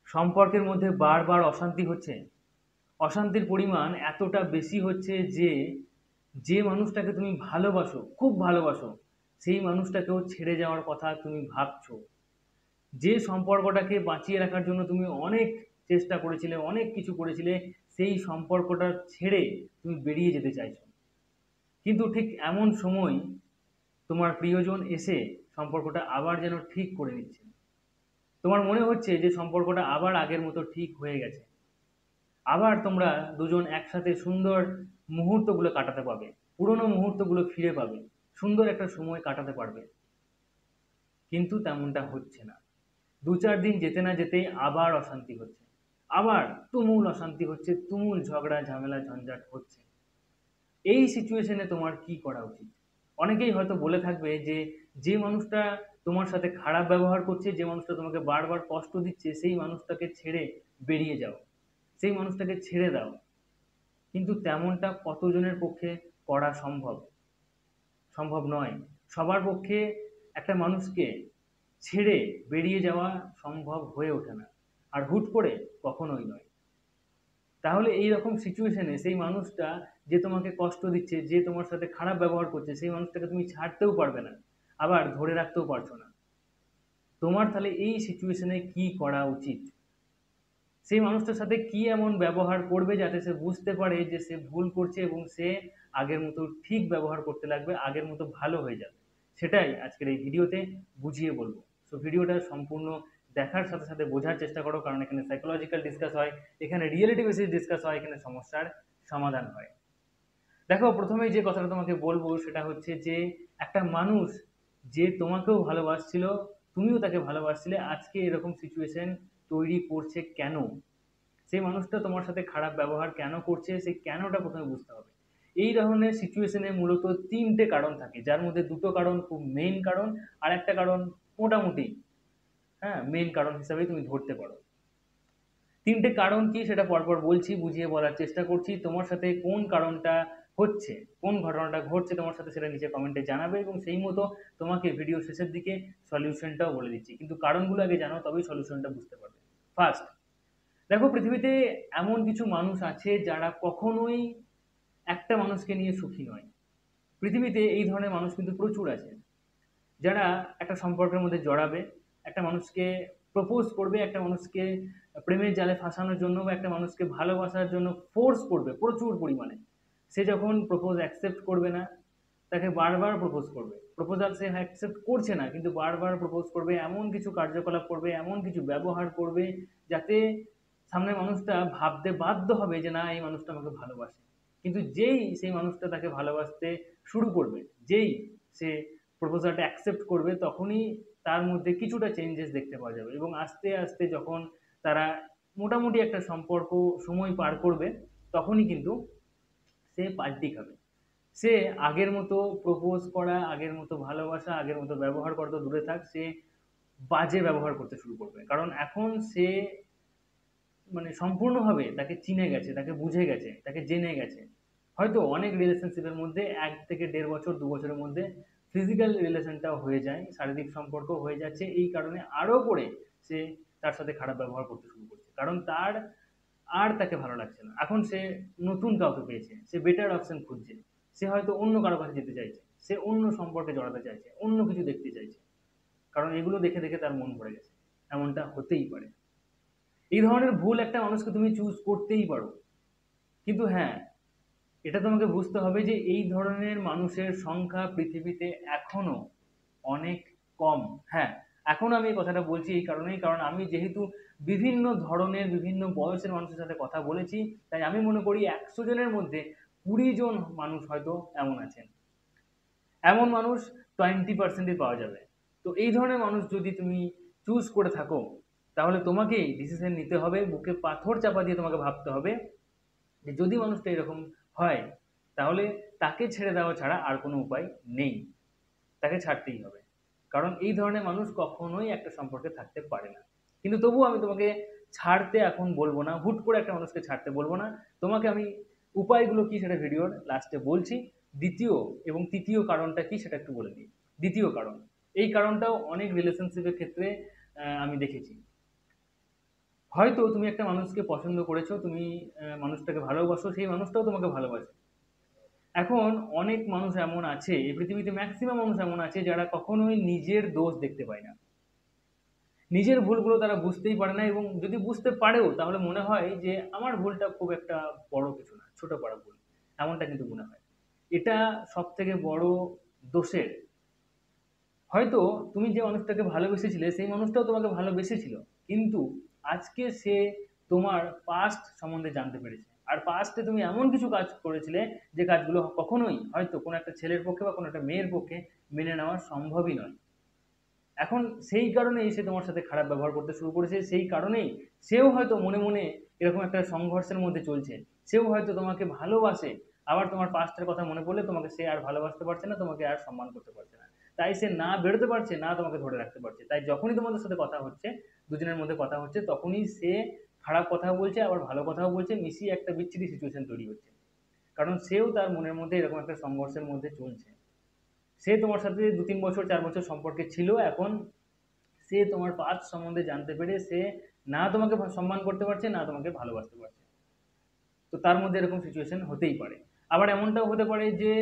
সম্পর্কের মধ্যে বারবার অশান্তি হচ্ছে। অশান্তির পরিমাণ এতটা বেশি হচ্ছে যে, যে মানুষটাকে তুমি ভালোবাসো, খুব ভালোবাসো, সেই মানুষটাকেও ছেড়ে যাওয়ার কথা তুমি ভাবছো। যে সম্পর্কটাকে বাঁচিয়ে রাখার জন্য তুমি অনেক চেষ্টা করেছিলে, অনেক কিছু করেছিলে, সেই সম্পর্কটা ছেড়ে তুমি বেরিয়ে যেতে চাইছো। কিন্তু ঠিক এমন সময় তোমার প্রিয়জন এসে সম্পর্কটা আবার যেন ঠিক করে নিচ্ছে। তোমার মনে হচ্ছে যে সম্পর্কটা আবার আগের মতো ঠিক হয়ে গেছে। আবার তোমরা দুজন একসাথে সুন্দর মুহূর্তগুলো কাটাতে পাবে, পুরনো মুহূর্তগুলো ফিরে পাবে, সুন্দর একটা সময় কাটাতে পারবে। কিন্তু তেমনটা হচ্ছে না। দু চার দিন যেতে না যেতেই আবার অশান্তি হচ্ছে, আবার তুমুল অশান্তি হচ্ছে, তুমুল ঝগড়া ঝামেলা ঝঞ্ঝাট হচ্ছে। এই সিচুয়েশনে তোমার কি করা উচিত? অনেকেই হয়তো বলে থাকবে যে, যে মানুষটা তোমার সাথে খারাপ ব্যবহার করছে, যে মানুষটা তোমাকে বারবার কষ্ট দিচ্ছে, সেই মানুষটাকে ছেড়ে বেরিয়ে যাও, সেই মানুষটাকে ছেড়ে দাও। কিন্তু তেমনটা কতজনের পক্ষে করা সম্ভব? সম্ভব নয়। সবার পক্ষে একটা মানুষকে ছেড়ে বেরিয়ে যাওয়া সম্ভব হয়ে ওঠে না, আর হুট করে কখনোই নয়। তাহলে এই রকম সিচুয়েশনে সেই মানুষটা যে তোমাকে কষ্ট দিচ্ছে, যে তোমার সাথে খারাপ ব্যবহার করছে, সেই মানুষটাকে তুমি ছাড়তেও পারবে না, আবার ধরে রাখতেও পারছো না। তোমার তাহলে এই সিচুয়েশনে কি করা উচিত? সেই মানুষটার সাথে কি এমন ব্যবহার করবে যাতে সে বুঝতে পারে যে সে ভুল করছে, এবং সে আগের মতো ঠিক ব্যবহার করতে লাগবে, আগের মতো ভালো হয়ে যাবে? সেটাই আজকের এই ভিডিওতে বুঝিয়ে বলবো। তো ভিডিওটা সম্পূর্ণ দেখার সাথে সাথে বোঝার চেষ্টা করো, কারণ এখানে সাইকোলজিক্যাল ডিসকাস হয়, এখানে রিয়েলিটি বেসিস ডিসকাস হয়, এখানে সমস্যার সমাধান হয়। দেখো, প্রথমেই যে কথাটা তোমাকে বলবো সেটা হচ্ছে যে, একটা মানুষ যে তোমাকেও ভালোবাসছিল, তুমিও তাকে ভালোবাসছিলে, আজকে এরকম সিচুয়েশন তৈরি করছে কেন? সেই মানুষটা তোমার সাথে খারাপ ব্যবহার কেন করছে, সেই কেনটা প্রথমে বুঝতে হবে। এই ধরনের সিচুয়েশনে মূলত তিনটে কারণ থাকে, যার মধ্যে দুটো কারণ খুব মেইন কারণ, আর একটা কারণ মোটামুটি, হ্যাঁ, মেইন কারণ হিসাবেই তুমি ধরতে পারো। তিনটে কারণ কি সেটা পরপর বলছি, বুঝিয়ে বলার চেষ্টা করছি। তোমার সাথে কোন কারণটা হচ্ছে, কোন ঘটনাটা ঘটছে তোমার সাথে, সেটা নিচে কমেন্টে জানাবে, এবং সেই মতো তোমাকে ভিডিও শেষের দিকে সলিউশনটাও বলে দিচ্ছি। কিন্তু কারণগুলো আগে জানো, তবেই সলিউশনটা বুঝতে পারবে। ফার্স্ট, দেখো, পৃথিবীতে এমন কিছু মানুষ আছে যারা কখনোই একটা মানুষকে নিয়ে সুখী নয়। পৃথিবীতে এই ধরনের মানুষ কিন্তু প্রচুর আছে, যারা একটা সম্পর্কের মধ্যে জড়াবে, একটা মানুষকে প্রপোজ করবে, একটা মানুষকে প্রেমের জালে ফাঁসানোর জন্য, বা একটা মানুষকে ভালোবাসার জন্য ফোর্স করবে প্রচুর পরিমাণে। সে যখন প্রপোজ অ্যাকসেপ্ট করবে না, তাকে বারবার প্রপোজ করবে, প্রপোজাল সে অ্যাকসেপ্ট করছে না কিন্তু বারবার প্রপোজ করবে, এমন কিছু কার্যকলাপ করবে, এমন কিছু ব্যবহার করবে, যাতে সামনের মানুষটা ভাবতে বাধ্য হবে যে না, এই মানুষটা আমাকে ভালোবাসে। কিন্তু যেই সেই মানুষটা তাকে ভালোবাসতে শুরু করবে, যেই সে প্রপোজালটা অ্যাকসেপ্ট করবে, তখনই তার মধ্যে কিছুটা চেঞ্জেস দেখতে পাওয়া যাবে, এবং আস্তে আস্তে যখন তারা মোটামুটি একটা সম্পর্ক সময় পার করবে, তখনই কিন্তু সে পাল্টি খাবে। সে আগের মতো প্রপোজ করা, আগের মতো ভালোবাসা, আগের মতো ব্যবহার করা তো দূরে থাক, সে বাজে ব্যবহার করতে শুরু করবে। কারণ এখন সে মানে সম্পূর্ণভাবে তাকে চিনে গেছে, তাকে বুঝে গেছে, তাকে জেনে গেছে। হয়তো অনেক রিলেশনশিপের মধ্যে 1 থেকে 1.5 বছর, 2 বছরের মধ্যে ফিজিক্যাল রিলেশনটাও হয়ে যায়, শারীরিক সম্পর্ক হয়ে যাচ্ছে, এই কারণে আরও করে সে তার সাথে খারাপ ব্যবহার করতে শুরু করছে, কারণ তার আর তাকে ভালো লাগছে না। এখন সে নতুন কাউকে পেয়েছে, সে বেটার অপশন খুঁজছে, সে হয়তো অন্য কারো কাছে যেতে চাইছে, সে অন্য সম্পর্কে জড়াতে চাইছে, অন্য কিছু দেখতে চাইছে, কারণ এগুলো দেখে দেখে তার মন ভরে গেছে। এমনটা হতেই পারে। এই ধরনের ভুল একটা মানুষকে তুমি চুজ করতেই পারো, কিন্তু হ্যাঁ, এটা তোমাকে বুঝতে হবে যে এই ধরনের মানুষের সংখ্যা পৃথিবীতে এখনো অনেক কম। হ্যাঁ, এখন আমি এই কথাটা বলছি এই কারণেই, কারণ আমি যেহেতু বিভিন্ন ধরনের বিভিন্ন বয়সের মানুষের সাথে কথা বলেছি, তাই আমি মনে করি 100 জনের মধ্যে 20 জন মানুষ হয়তো এমন আছেন। এমন মানুষ 20%-ই পাওয়া যাবে। তো এই ধরনের মানুষ যদি তুমি চুজ করে থাকো, তাহলে তোমাকেই ডিসিশন নিতে হবে, বুকে পাথর চাপা দিয়ে তোমাকে ভাবতে হবে যে যদি মানুষটা এরকম হয়, তাহলে তাকে ছেড়ে দেওয়া ছাড়া আর কোনো উপায় নেই, তাকে ছাড়তেই হবে। কারণ এই ধরনের মানুষ কখনোই একটা সম্পর্কে থাকতে পারে না। কিন্তু তবুও আমি তোমাকে ছাড়তে এখন বলবো না, হুট করে একটা মানুষকে ছাড়তে বলবো না। তোমাকে আমি উপায়গুলো কি সেটা ভিডিওর লাস্টে বলছি। দ্বিতীয় এবং তৃতীয় কারণটা কি সেটা একটু বলে দিই। দ্বিতীয় কারণ, এই কারণটাও অনেক রিলেশনশিপের ক্ষেত্রে আমি দেখেছি। হয়তো তুমি একটা মানুষকে পছন্দ করেছো, তুমি মানুষটাকে ভালোবাসো, সেই মানুষটাও তোমাকে ভালোবাসে। এখন অনেক মানুষ এমন আছে, এই পৃথিবীতে ম্যাক্সিমাম মানুষ এমন আছে যারা কখনোই নিজের দোষ দেখতে পায় না, নিজের ভুলগুলো তারা বুঝতেই পারে না, এবং যদি বুঝতে পারেও তাহলে মনে হয় যে আমার ভুলটা খুব একটা বড় কিছু না, ছোট পাড়া ভুল, এমনটা কিন্তু মনে হয়। এটা সব থেকে বড় দোষের। হয়তো তুমি যে মানুষটাকে ভালোবেসেছিলে সেই মানুষটাও তোমাকে ভালোবেসেছিল, কিন্তু আজকে সে তোমার পাস্ট সম্বন্ধে জানতে পেরেছে, আর পাস্টে তুমি এমন কিছু কাজ করেছিলে যে কাজগুলো কখনোই হয়তো কোনো একটা ছেলের পক্ষে বা কোনো একটা মেয়ের পক্ষে মেনে নেওয়া সম্ভবই নয়। এখন সেই কারণেই সে তোমার সাথে খারাপ ব্যবহার করতে শুরু করেছে, সেই কারণেই সেও হয়তো মনে মনে এরকম একটা সংঘর্ষের মধ্যে চলছে। সেও হয়তো তোমাকে ভালোবাসে, আবার তোমার পাস্টের কথা মনে পড়লে তোমাকে সে আর ভালোবাসতে পারছে না, তোমাকে আর সম্মান করতে পারছে না। তাই সে না বেরোতে পারছে, না তোমাকে ধরে রাখতে পারছে। তাই যখনই তোমাদের সাথে কথা হচ্ছে, দুজনের মধ্যে কথা হচ্ছে, তখনই সে খারাপ কথাও বলছে, আবার ভালো কথাও বলছে, মিশিয়ে একটা বিচ্ছিরি সিচুয়েশন তৈরি হচ্ছে। কারণ সেও তার মনের মধ্যে এরকম একটা সংঘর্ষের মধ্যে চলছে। সে তোমার সাথে 2-3 বছর 4 বছর সম্পর্কে ছিল, এখন সে তোমার পাস্ট সম্বন্ধে জানতে পেরে সে না তোমাকে সম্মান করতে পারছে, না তোমাকে ভালোবাসতে পারছে। তো তার মধ্যে এরকম সিচুয়েশন হতেই পারে। আবার এমনটাও হতে পারে যে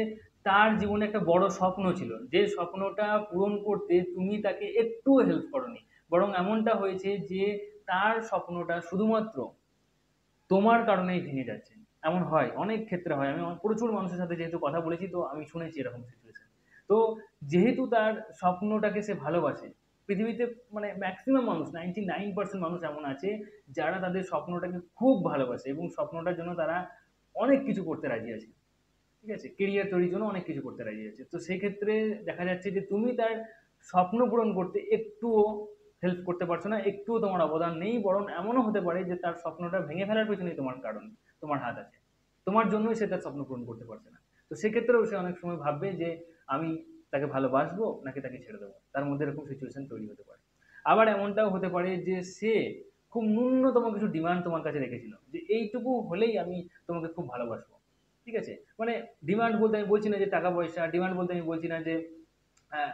তার জীবনে একটা বড় স্বপ্ন ছিল, যে স্বপ্নটা পূরণ করতে তুমি তাকে একটুও হেল্প করনি, বরং এমনটা হয়েছে যে তার স্বপ্নটা শুধুমাত্র তোমার কারণেই ভেঙে যাচ্ছে। এমন হয়, অনেক ক্ষেত্রে হয়, আমি প্রচুর মানুষের সাথে যেহেতু কথা বলেছি, তো আমি শুনেছি এরকম সিচুয়েশন। তো যেহেতু তার স্বপ্নটাকে সে ভালোবাসে, পৃথিবীতে মানে ম্যাক্সিমাম মানুষ, 99% মানুষ এমন আছে যারা তাদের স্বপ্নটাকে খুব ভালোবাসে এবং স্বপ্নটার জন্য তারা অনেক কিছু করতে রাজি আছে। ঠিক আছে, কেরিয়ার তৈরির জন্য অনেক কিছু করতে রাজি আছে। তো সেক্ষেত্রে দেখা যাচ্ছে যে তুমি তার স্বপ্ন পূরণ করতে একটুও হেল্প করতে পারছো না, একটুও তোমার অবদান নেই, বরং এমনও হতে পারে যে তার স্বপ্নটা ভেঙে ফেলার পেছনেই তোমার কারণ, তোমার হাত আছে, তোমার জন্যই সে তার স্বপ্ন পূরণ করতে পারছে না। তো সেক্ষেত্রেও সে অনেক সময় ভাববে যে আমি তাকে ভালোবাসবো নাকি তাকে ছেড়ে দেবো, তার মধ্যে এরকম সিচুয়েশন তৈরি হতে পারে। আবার এমনটাও হতে পারে যে সে খুব ন্যূনতম কিছু ডিমান্ড তোমার কাছে রেখেছিল, যে এইটুকু হলেই আমি তোমাকে খুব ভালোবাসবো। ঠিক আছে, মানে ডিমান্ড বলতে আমি বলছি না যে টাকা পয়সা, ডিমান্ড বলতে আমি বলছি না যে আহ,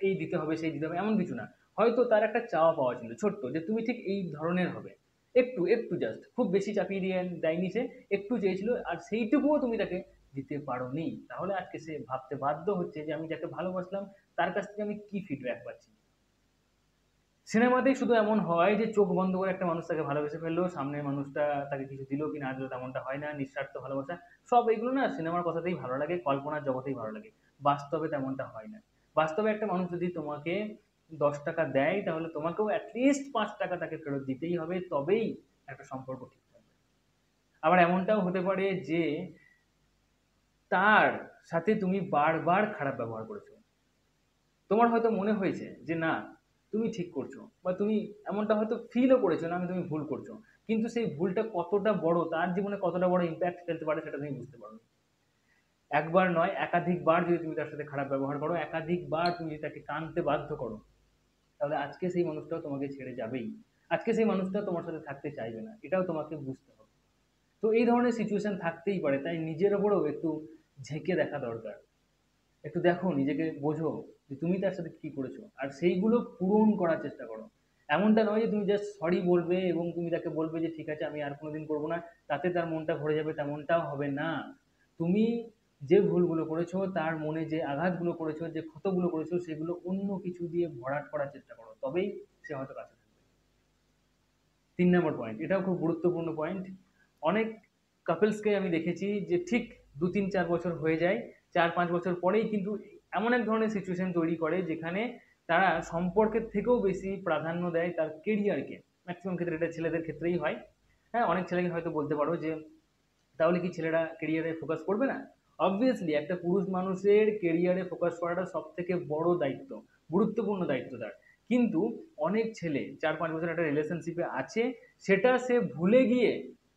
এই দিতে হবে সেই দিতে হবে, এমন কিছু না। হয়তো তার একটা চাওয়া পাওয়া ছিল ছোট্ট, যে তুমি ঠিক এই ধরনের হবে, একটু একটু জাস্ট, খুব বেশি চাপিয়ে দিয়ে দেয়নি সে, একটু চেয়েছিল, আর সেইটুকুও তুমি তাকে দিতে পারোনি। তাহলে আজকে সে ভাবতে বাধ্য হচ্ছে যে আমি যাকে ভালোবাসলাম তার কাছ থেকে আমি কি ফিডব্যাক পাচ্ছি। সিনেমাতেই শুধু এমন হয় যে চোখ বন্ধ করে একটা মানুষ তাকে ভালোবেসে ফেললো, সামনের মানুষটা তাকে কিছু দিল কি না দিল তেমনটা হয় না, নিঃস্বার্থ ভালোবাসা, সব এগুলো না সিনেমার কথাতেই ভালো লাগে, কল্পনার জগতেই ভালো লাগে। বাস্তবে তেমনটা হয় না। বাস্তবে একটা মানুষ যদি তোমাকে 10 টাকা দেয়, তাহলে তোমাকেও অ্যাটলিস্ট 5 টাকা তাকে ফেরত দিতেই হবে, তবেই একটা সম্পর্ক ঠিক থাকবে। আবার এমনটাও হতে পারে যে তার সাথে তুমি বারবার খারাপ ব্যবহার করেছো, তোমার হয়তো মনে হয়েছে যে না তুমি ঠিক করছো, বা তুমি এমনটা হয়তো ফিলও করেছো না তুমি ভুল করছো, কিন্তু সেই ভুলটা কতটা বড়, তার জীবনে কতটা বড় ইম্প্যাক্ট ফেলতে পারে সেটা তুমি বুঝতে পারো। একবার নয়, একাধিকবার যদি তুমি তার সাথে খারাপ ব্যবহার করো, একাধিকবার তুমি যদি তাকে কাঁদতে বাধ্য করো, তাহলে আজকে সেই মানুষটাও তোমাকে ছেড়ে যাবেই। আজকে সেই মানুষটা তোমার সাথে থাকতে চাইবে না, এটাও তোমাকে বুঝতে হবে। তো এই ধরনের সিচুয়েশন থাকতেই পারে, তাই নিজের ওপরেও একটু ঝেঁকে দেখা দরকার। একটু দেখো, নিজেকে বোঝো যে তুমি তার সাথে কি করেছো, আর সেইগুলো পূরণ করার চেষ্টা করো। এমনটা নয় যে তুমি জাস্ট সরি বলবে এবং তুমি তাকে বলবে যে ঠিক আছে আমি আর কোনোদিন করবো না, তাতে তার মনটা ভরে যাবে, তেমনটাও হবে না। তুমি যে ভুলগুলো করেছো, তার মনে যে আঘাতগুলো করেছো, যে ক্ষতগুলো করেছো, সেগুলো অন্য কিছু দিয়ে ভরাট করার চেষ্টা করো, তবেই সে হয়তো কাছে থাকবে। 3 নম্বর পয়েন্ট, এটাও খুব গুরুত্বপূর্ণ পয়েন্ট। অনেক কাপলসকে আমি দেখেছি যে ঠিক 2-3-4 বছর হয়ে যায়, 4-5 বছর পরেই কিন্তু এমন এক ধরনের সিচুয়েশন তৈরি করে যেখানে তারা সম্পর্কের থেকেও বেশি প্রাধান্য দেয় তার কেরিয়ারকে। ম্যাক্সিমাম ক্ষেত্রে এটা ছেলেদের ক্ষেত্রেই হয়। হ্যাঁ, অনেক ছেলেকে হয়তো বলতে পারো যে তাহলে কি ছেলেরা কেরিয়ারে ফোকাস করবে না? অবভিয়াসলি একটা পুরুষ মানুষের কেরিয়ারে ফোকাস করাটা সব থেকে বড় দায়িত্ব, গুরুত্বপূর্ণ দায়িত্ব তার। কিন্তু অনেক ছেলে 4-5 বছর একটা রিলেশনশিপে আছে, সেটা সে ভুলে গিয়ে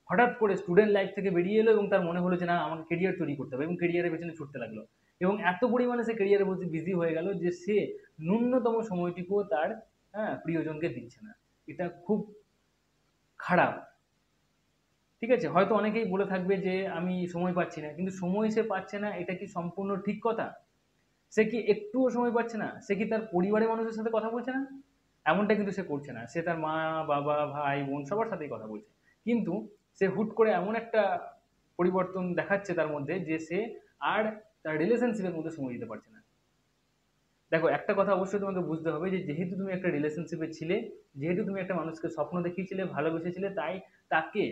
হঠাৎ করে স্টুডেন্ট লাইফ থেকে বেরিয়ে এলো এবং তার মনে হলো যে না আমাকে কেরিয়ার তৈরি করতে হবে, এবং কেরিয়ারের পেছনে ছুটতে লাগলো। এবং এত পরিমাণে সে কেরিয়ারের প্রতি বিজি হয়ে গেল যে সে ন্যূনতম সময়টুকুও তার প্রিয়জনকে দিচ্ছে না। এটা খুব খারাপ। ঠিক আছে, হয়তো অনেকেই বলে থাকবে যে আমি সময় পাচ্ছি না, কিন্তু সময় সে পাচ্ছে না এটা কি সম্পূর্ণ ঠিক কথা? সে কি একটুও সময় পাচ্ছে না? সে কি তার পরিবারের মানুষের সাথে কথা বলছে না? এমনটা কিন্তু সে করছে না, সে তার মা বাবা ভাই বোন সবার সাথেই কথা বলছে, কিন্তু সে হুট করে এমন একটা পরিবর্তন দেখাচ্ছে তার মধ্যে যে সে আর তার রিলেশনশিপের মধ্যে সময় দিতে পারছে না। দেখো একটা কথা অবশ্যই তোমাকে বুঝতে হবে যে যেহেতু তুমি একটা রিলেশনশিপে ছিলে, যেহেতু তুমি একটা মানুষকে স্বপ্ন দেখিয়েছিলে, ভালোবেসেছিলে, তাই তাকে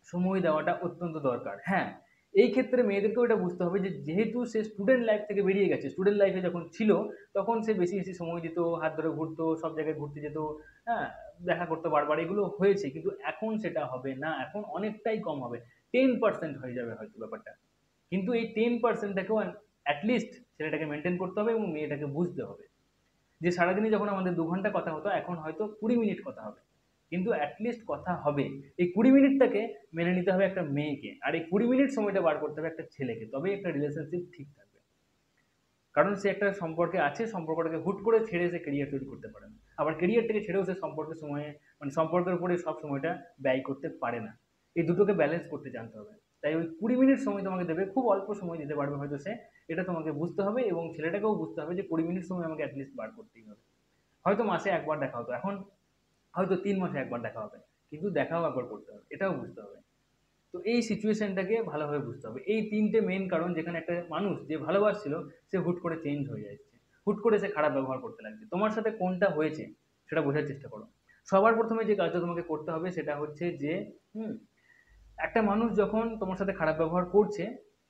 সময় দেওয়াটা অত্যন্ত দরকার। হ্যাঁ, এই ক্ষেত্রে মেয়েদেরকেও এটা বুঝতে হবে যে যেহেতু সে স্টুডেন্ট লাইফ থেকে বেরিয়ে গেছে, স্টুডেন্ট লাইফে যখন ছিল তখন সে বেশি বেশি সময় দিত, হাত ধরে ঘুরতো, সব জায়গায় ঘুরতে যেত, হ্যাঁ, দেখা করতো বারবার, এগুলো হয়েছে, কিন্তু এখন সেটা হবে না, এখন অনেকটাই কম হবে, 10% হয়ে যাবে হয়তো ব্যাপারটা। কিন্তু এই 10%টাকেও অ্যাটলিস্ট ছেলেটাকে মেনটেন করতে হবে এবং মেয়েটাকে বুঝতে হবে যে সারাদিনে যখন আমাদের 2 ঘন্টা কথা হতো এখন হয়তো 20 মিনিট কথা হবে, কিন্তু অ্যাটলিস্ট কথা হবে। এই 20 মিনিটটাকে মেনে নিতে হবে একটা মেয়েকে, আর এই 20 মিনিট সময়টা বার করতে হবে একটা ছেলেকে, তবেই একটা রিলেশনশিপ ঠিক থাকবে। কারণ সে একটা সম্পর্কে আছে, সম্পর্কটাকে হুট করে ছেড়ে সে কেরিয়ার তৈরি করতে পারে না, আবার কেরিয়ারটাকে ছেড়েও সে সম্পর্কের সময়ে মানে সম্পর্কের উপরে সব সময়টা ব্যয় করতে পারে না। এই দুটোকে ব্যালেন্স করতে জানতে হবে। তাই ওই 20 মিনিট সময় তোমাকে দেবে, খুব অল্প সময় দিতে পারবে হয়তো সে, এটা তোমাকে বুঝতে হবে এবং ছেলেটাকেও বুঝতে হবে যে 20 মিনিট সময় আমাকে অ্যাটলিস্ট বার করতেই হবে। হয়তো মাসে একবার দেখা হতো, এখন হয়তো 3 মাসে একবার দেখা হবে, কিন্তু দেখাও একবার করতে হবে, এটাও বুঝতে হবে। তো এই সিচুয়েশনটাকে ভালোভাবে বুঝতে হবে। এই তিনটে মেইন কারণ যেখানে একটা মানুষ যে ভালোবাসছিল সে হুট করে চেঞ্জ হয়ে যাচ্ছে, হুট করে সে খারাপ ব্যবহার করতে লাগছে। তোমার সাথে কোনটা হয়েছে সেটা বোঝার চেষ্টা করো। সবার প্রথমে যে কাজটা তোমাকে করতে হবে সেটা হচ্ছে যে হুম একটা মানুষ যখন তোমার সাথে খারাপ ব্যবহার করছে,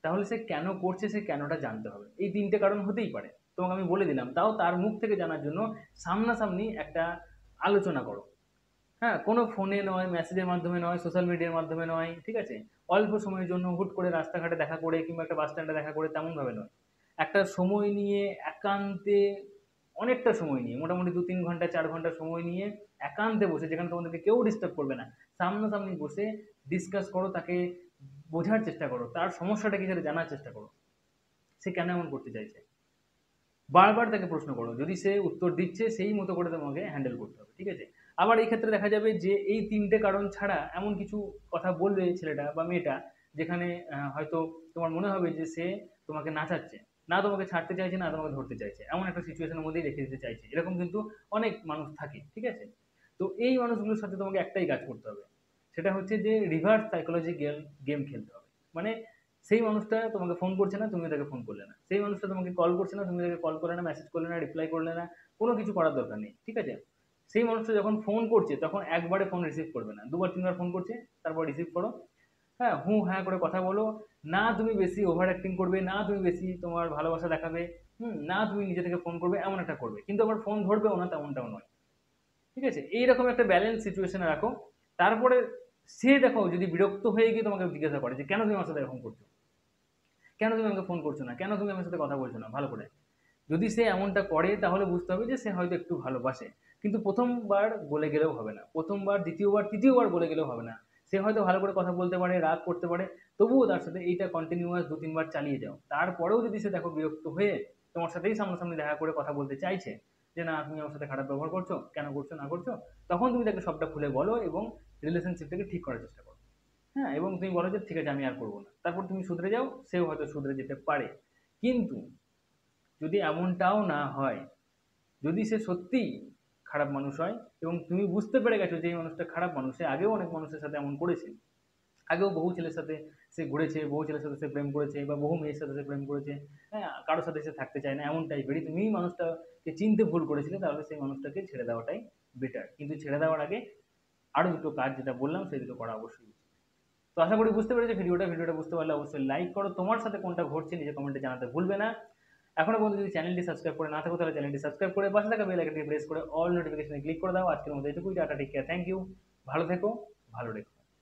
তাহলে সে কেন করছে, সে কেনটা জানতে হবে। এই তিনটে কারণ হতেই পারে, তোমাকে আমি বলে দিলাম, তাও তার মুখ থেকে জানার জন্য সামনাসামনি একটা আলোচনা করো। হ্যাঁ, কোনো ফোনে নয়, মেসেজের মাধ্যমে নয়, সোশ্যাল মিডিয়ার মাধ্যমে নয়, ঠিক আছে? অল্প সময়ের জন্য হুট করে রাস্তাঘাটে দেখা করে কিংবা একটা বাস স্ট্যান্ডে দেখা করে তেমনভাবে নয়। একটা সময় নিয়ে একান্তে, অনেকটা সময় নিয়ে, মোটামুটি 2-3 ঘন্টা 4 ঘন্টা সময় নিয়ে একান্তে বসে, যেখানে তোমাদেরকে কেউ ডিস্টার্ব করবে না, সামনাসামনি বসে ডিসকাস করো, তাকে বোঝার চেষ্টা করো, তার সমস্যাটা কি সেটা জানার চেষ্টা করো, সে কেন এমন করতে চাইছে। বারবার তাকে প্রশ্ন করো, যদি সে উত্তর দিচ্ছে সেই মতো করে তোমাকে হ্যান্ডেল করতে হবে, ঠিক আছে? আবার এই ক্ষেত্রে দেখা যাবে যে এই তিনটে কারণ ছাড়া এমন কিছু কথা বলবে ছেলেটা বা মেয়েটা, যেখানে হয়তো তোমার মনে হবে যে সে তোমাকে নাচাচ্ছে, না তোমাকে ছাড়তে চাইছে, না তোমাকে ধরতে চাইছে, এমন একটা সিচুয়েশনের মধ্যেই রেখে দিতে চাইছে, এরকম কিন্তু অনেক মানুষ থাকে, ঠিক আছে? তো এই মানুষগুলোর সাথে তোমাকে একটাই কাজ করতে হবে, সেটা হচ্ছে যে রিভার্স সাইকোলজি গেম খেলতে হবে। মানে সেই মানুষটা তোমাকে ফোন করছে না, তুমি তাকে ফোন করলে না, সেই মানুষটা তোমাকে কল করছে না, তুমি তাকে কল করলে না, মেসেজ করলে না, রিপ্লাই করলে না, কোনো কিছু করার দরকার নেই, ঠিক আছে? সেই মানুষটা যখন ফোন করছে তখন একবারে ফোন রিসিভ করবে না, 2-3 বার ফোন করছে, তারপর রিসিভ করো। হ্যাঁ, হু হ্যাঁ করে কথা বলো, না তুমি বেশি ওভার অ্যাক্টিং করবে, না তুমি বেশি তোমার ভালোবাসা দেখাবে, না তুমি নিজে থেকে ফোন করবে, এমন একটা করবে, কিন্তু আবার ফোন ধরবেও না তেমনটাও নয়, ঠিক আছে? এইরকম একটা ব্যালেন্স সিচুয়েশনে রাখো। তারপরে সে দেখো যদি বিরক্ত হয়ে গিয়ে তোমাকে জিজ্ঞাসা করে যে কেন তুমি আমার সাথে এরকম করছো, কেন তুমি আমাকে ফোন করছো না, কেন তুমি আমার সাথে কথা বলছো না ভালো করে, যদি সে এমনটা করে তাহলে বুঝতে হবে যে সে হয়তো একটু ভালোবাসে। কিন্তু প্রথমবার বলে গেলেও হবে না, প্রথমবার দ্বিতীয়বার তৃতীয়বার বলে গেলেও হবে না। সে হয়তো ভালো করে কথা বলতে পারে, রাগ করতে পারে, তবুও তার সাথে এইটা কন্টিনিউয়াস 2-3 বার চালিয়ে যাও। তারপরেও যদি সে দেখো বিরক্ত হয়ে তোমার সাথেই সামনাসামনি দেখা করে কথা বলতে চাইছে, যে না তুমি আমার সাথে খারাপ ব্যবহার করছো, কেন করছো না করছো, তখন তুমি তাকে সবটা খুলে বলো এবং রিলেশনশিপটাকে ঠিক করার চেষ্টা করো। হ্যাঁ, এবং তুমি বলো যে ঠিক আছে আমি আর করবো না, তারপর তুমি শুধরে যাও, সেও হয়তো শুধরে যেতে পারে। কিন্তু যদি এমনটাও না হয়, যদি সে সত্যিই খারাপ মানুষ হয় এবং তুমি বুঝতে পেরে গেছো যে এই মানুষটা খারাপ মানুষ, সে আগেও অনেক মানুষের সাথে এমন করেছে, আগেও বহু ছেলের সাথে সে ঘুরেছে, বহু ছেলের সাথে সে প্রেম করেছে বা বহু মেয়ের সাথে সে প্রেম করেছে, হ্যাঁ, কারোর সাথে সে থাকতে চায় না, এমন টাইপেরই তুমি মানুষটাকে চিনতে ভুল করেছিলে, তাহলে সেই মানুষটাকে ছেড়ে দেওয়াটাই বেটার। কিন্তু ছেড়ে দেওয়ার আগে আরো দুটো কাজ যেটা বললাম সেই দুটো করা অবশ্যই উচিত। তো আশা করি বুঝতে পেরেছো ভিডিওটা বুঝতে পারলে অবশ্যই লাইক করো, তোমার সাথে কোনটা ঘটছে নিজে কমেন্টে জানাতে ভুলবে না। এখনো পর্যন্ত যদি চ্যানেলটি সাবস্ক্রাইব করে না থাকো তাহলে চ্যানেলটি সাবস্ক্রাইব করে পাশে থাকা বেল আইকনটি প্রেস করে অল নোটিফিকেশনে ক্লিক করে দাও। আজকের মতো এটুকুই, tata, take care, thank you, ভালো থেকো, ভালো রেখো।